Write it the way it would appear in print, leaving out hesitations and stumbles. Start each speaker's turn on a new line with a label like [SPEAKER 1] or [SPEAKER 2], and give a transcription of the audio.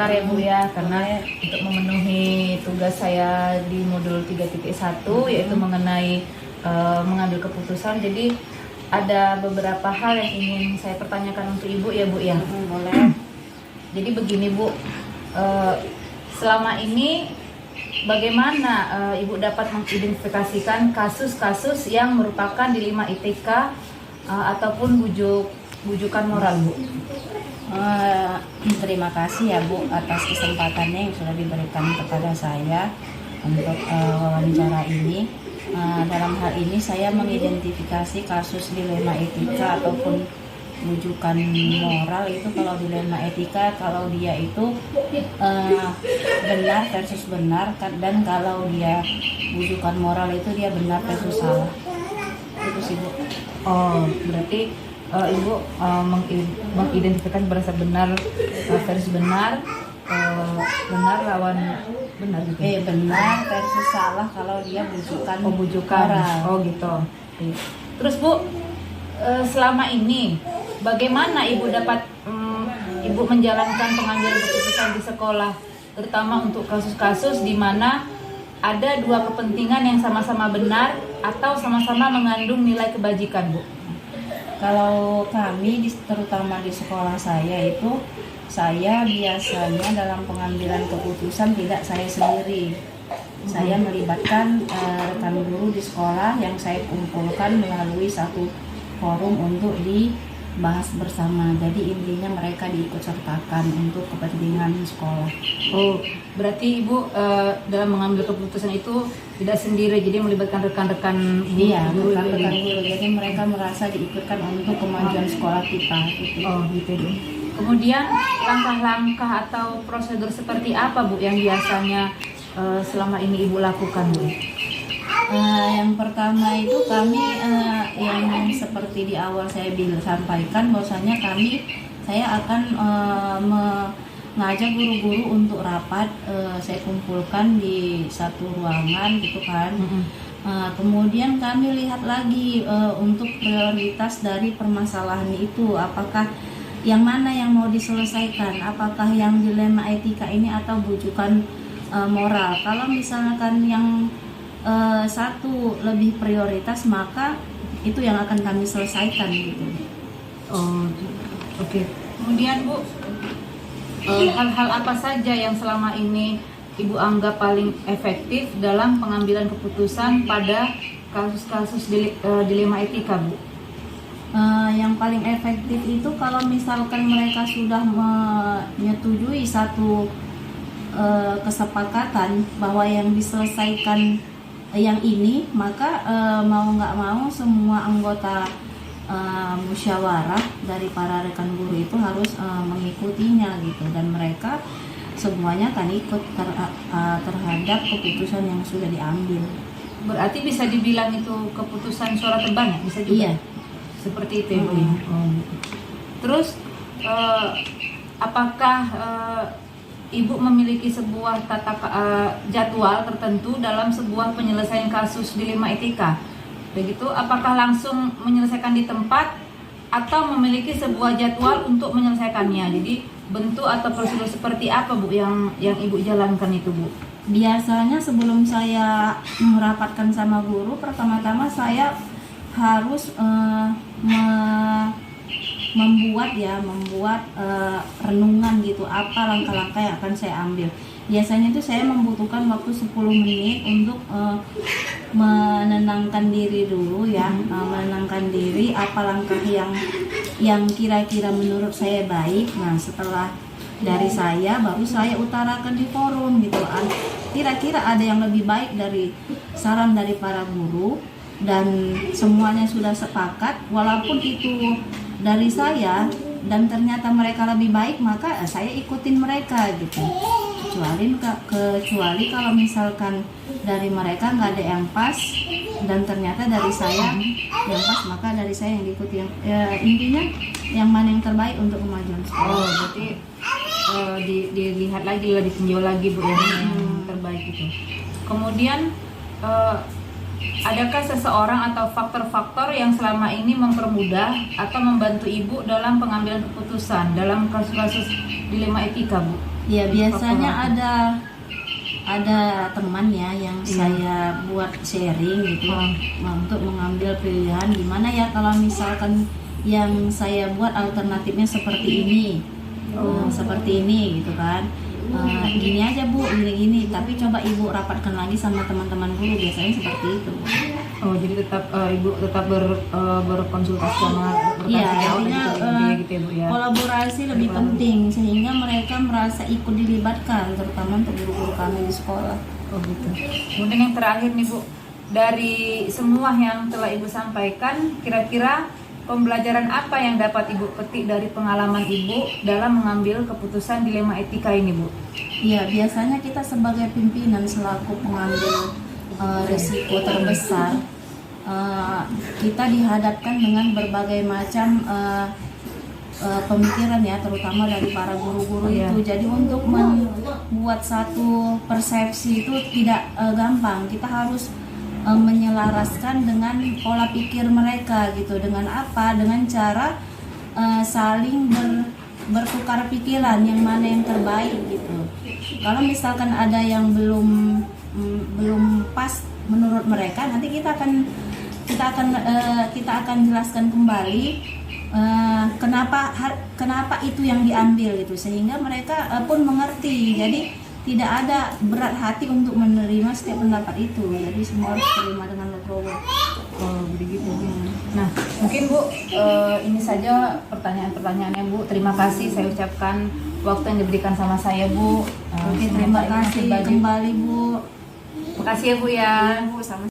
[SPEAKER 1] sebentar ya Bu ya, karena untuk memenuhi tugas saya di modul 3.1 yaitu mengenai mengambil keputusan. Jadi ada beberapa hal yang ingin saya pertanyakan untuk Ibu ya Bu ya.
[SPEAKER 2] Boleh.
[SPEAKER 1] Jadi begini Bu, selama ini bagaimana Ibu dapat mengidentifikasikan kasus-kasus yang merupakan dilema ITK ataupun bujukan moral Bu?
[SPEAKER 2] Terima kasih ya Bu atas kesempatannya yang sudah diberikan kepada saya untuk wawancara ini. Dalam hal ini saya mengidentifikasi kasus dilema etika ataupun bujukan moral itu. Kalau dilema etika, kalau dia itu benar versus benar, dan kalau dia bujukan moral itu dia benar versus salah. Itu sih Bu.
[SPEAKER 1] Oh, berarti Ibu mengidentifikasi berasa benar versus benar, benar lawan benar gitu.
[SPEAKER 2] Benar versus salah kalau dia bujukan.
[SPEAKER 1] Oh, bujukan.
[SPEAKER 2] Moral.
[SPEAKER 1] Oh gitu. Terus Bu, selama ini bagaimana Ibu dapat Ibu menjalankan pengambilan keputusan di sekolah, terutama untuk kasus-kasus di mana ada dua kepentingan yang sama-sama benar atau sama-sama mengandung nilai kebajikan Bu?
[SPEAKER 2] Kalau kami terutama di sekolah saya itu, saya biasanya dalam pengambilan keputusan tidak saya sendiri. Saya melibatkan rekan guru di sekolah yang saya kumpulkan melalui satu forum untuk dibahas bersama. Jadi intinya mereka diikut sertakan untuk kepentingan sekolah.
[SPEAKER 1] Oh, berarti Ibu dalam mengambil keputusan itu tidak sendiri, jadi melibatkan rekan-rekan
[SPEAKER 2] Iya,
[SPEAKER 1] guru.
[SPEAKER 2] rekan-rekan guru. Jadi mereka merasa diikutkan untuk kemajuan sekolah kita. Gitu.
[SPEAKER 1] Oh, gitu Bu. Kemudian langkah-langkah atau prosedur seperti apa Bu yang biasanya selama ini Ibu lakukan Bu?
[SPEAKER 2] Yang pertama itu kami yang seperti di awal saya sampaikan bahwasanya saya akan mengajak guru-guru untuk rapat, saya kumpulkan di satu ruangan gitu kan. Kemudian kami lihat lagi untuk prioritas dari permasalahan itu, apakah yang mana yang mau diselesaikan, apakah yang dilema etika ini atau bujukan moral. Kalau misalkan yang satu lebih prioritas, maka itu yang akan kami selesaikan gitu.
[SPEAKER 1] Oh, oke. Kemudian Bu, hal-hal apa saja yang selama ini Ibu anggap paling efektif dalam pengambilan keputusan pada kasus-kasus dilema etika Bu?
[SPEAKER 2] Yang paling efektif itu kalau misalkan mereka sudah menyetujui satu kesepakatan bahwa yang diselesaikan yang ini, maka mau nggak mau semua anggota musyawarah dari para rekan guru itu harus mengikutinya gitu, dan mereka semuanya akan ikut terhadap keputusan yang sudah diambil.
[SPEAKER 1] Berarti bisa dibilang itu keputusan suara terbang ya? Bisa juga?
[SPEAKER 2] Iya.
[SPEAKER 1] Seperti itu ya Bu. Terus apakah Ibu memiliki sebuah jadwal tertentu dalam sebuah penyelesaian kasus dilema etika? Begitu, apakah langsung menyelesaikan di tempat atau memiliki sebuah jadwal untuk menyelesaikannya? Jadi bentuk atau prosedur seperti apa Bu yang Ibu jalankan itu Bu?
[SPEAKER 2] Biasanya sebelum saya merapatkan sama guru, pertama-tama saya harus membuat renungan gitu, apa langkah-langkah yang akan saya ambil. Biasanya itu saya membutuhkan waktu 10 menit untuk menenangkan diri dulu ya, menenangkan diri apa langkah yang kira-kira menurut saya baik. Nah, setelah dari saya baru saya utarakan di forum gitu. Kira-kira ada yang lebih baik dari saran dari para guru, dan semuanya sudah sepakat, walaupun itu dari saya dan ternyata mereka lebih baik, maka saya ikutin mereka gitu. Kecuali kalau misalkan dari mereka nggak ada yang pas dan ternyata dari saya yang pas, maka dari saya yang diikuti. Intinya yang mana yang terbaik untuk kemajuan sekolah.
[SPEAKER 1] Oh, berarti dilihat lagi lah, ditinjau lagi Bu yang terbaik itu. Kemudian adakah seseorang atau faktor-faktor yang selama ini mempermudah atau membantu Ibu dalam pengambilan keputusan dalam kasus-kasus dilema etika Bu?
[SPEAKER 2] Ya biasanya ada teman ya yang saya buat sharing gitu untuk mengambil pilihan gimana ya kalau misalkan yang saya buat alternatifnya seperti ini, seperti ini gitu kan. Gini aja Bu, gini, tapi coba Ibu rapatkan lagi sama teman-teman guru, biasanya seperti itu.
[SPEAKER 1] Oh, jadi tetap Ibu tetap berkonsultasi sama
[SPEAKER 2] Iya,
[SPEAKER 1] jauh
[SPEAKER 2] artinya
[SPEAKER 1] gitu ya Bu ya.
[SPEAKER 2] kolaborasi lebih penting sehingga mereka merasa ikut dilibatkan, terutama untuk guru-guru kami di sekolah.
[SPEAKER 1] Oh gitu. Kemudian yang terakhir nih Bu, dari semua yang telah Ibu sampaikan, kira-kira pembelajaran apa yang dapat Ibu petik dari pengalaman Ibu dalam mengambil keputusan dilema etika ini Bu?
[SPEAKER 2] Iya, biasanya kita sebagai pimpinan selaku pengambil risiko terbesar, kita dihadapkan dengan berbagai macam pemikiran ya, terutama dari para guru-guru itu. Jadi untuk membuat satu persepsi itu tidak gampang. Kita harus menyelaraskan dengan pola pikir mereka gitu. Dengan apa? Dengan cara saling bertukar pikiran yang mana yang terbaik gitu. Kalau misalkan ada yang belum pas menurut mereka, nanti kita akan jelaskan kembali kenapa itu yang diambil gitu, sehingga mereka pun mengerti. Jadi tidak ada berat hati untuk menerima setiap pendapat itu, jadi semua harus terima dengan legowo.
[SPEAKER 1] Oh begitu. Nah mungkin Bu, ini saja pertanyaan-pertanyaannya Bu. Terima kasih saya ucapkan waktu yang diberikan sama saya Bu.
[SPEAKER 2] Oke, terima kasih kembali Bu.
[SPEAKER 1] Makasih ya Bu ya.
[SPEAKER 2] Bu, sama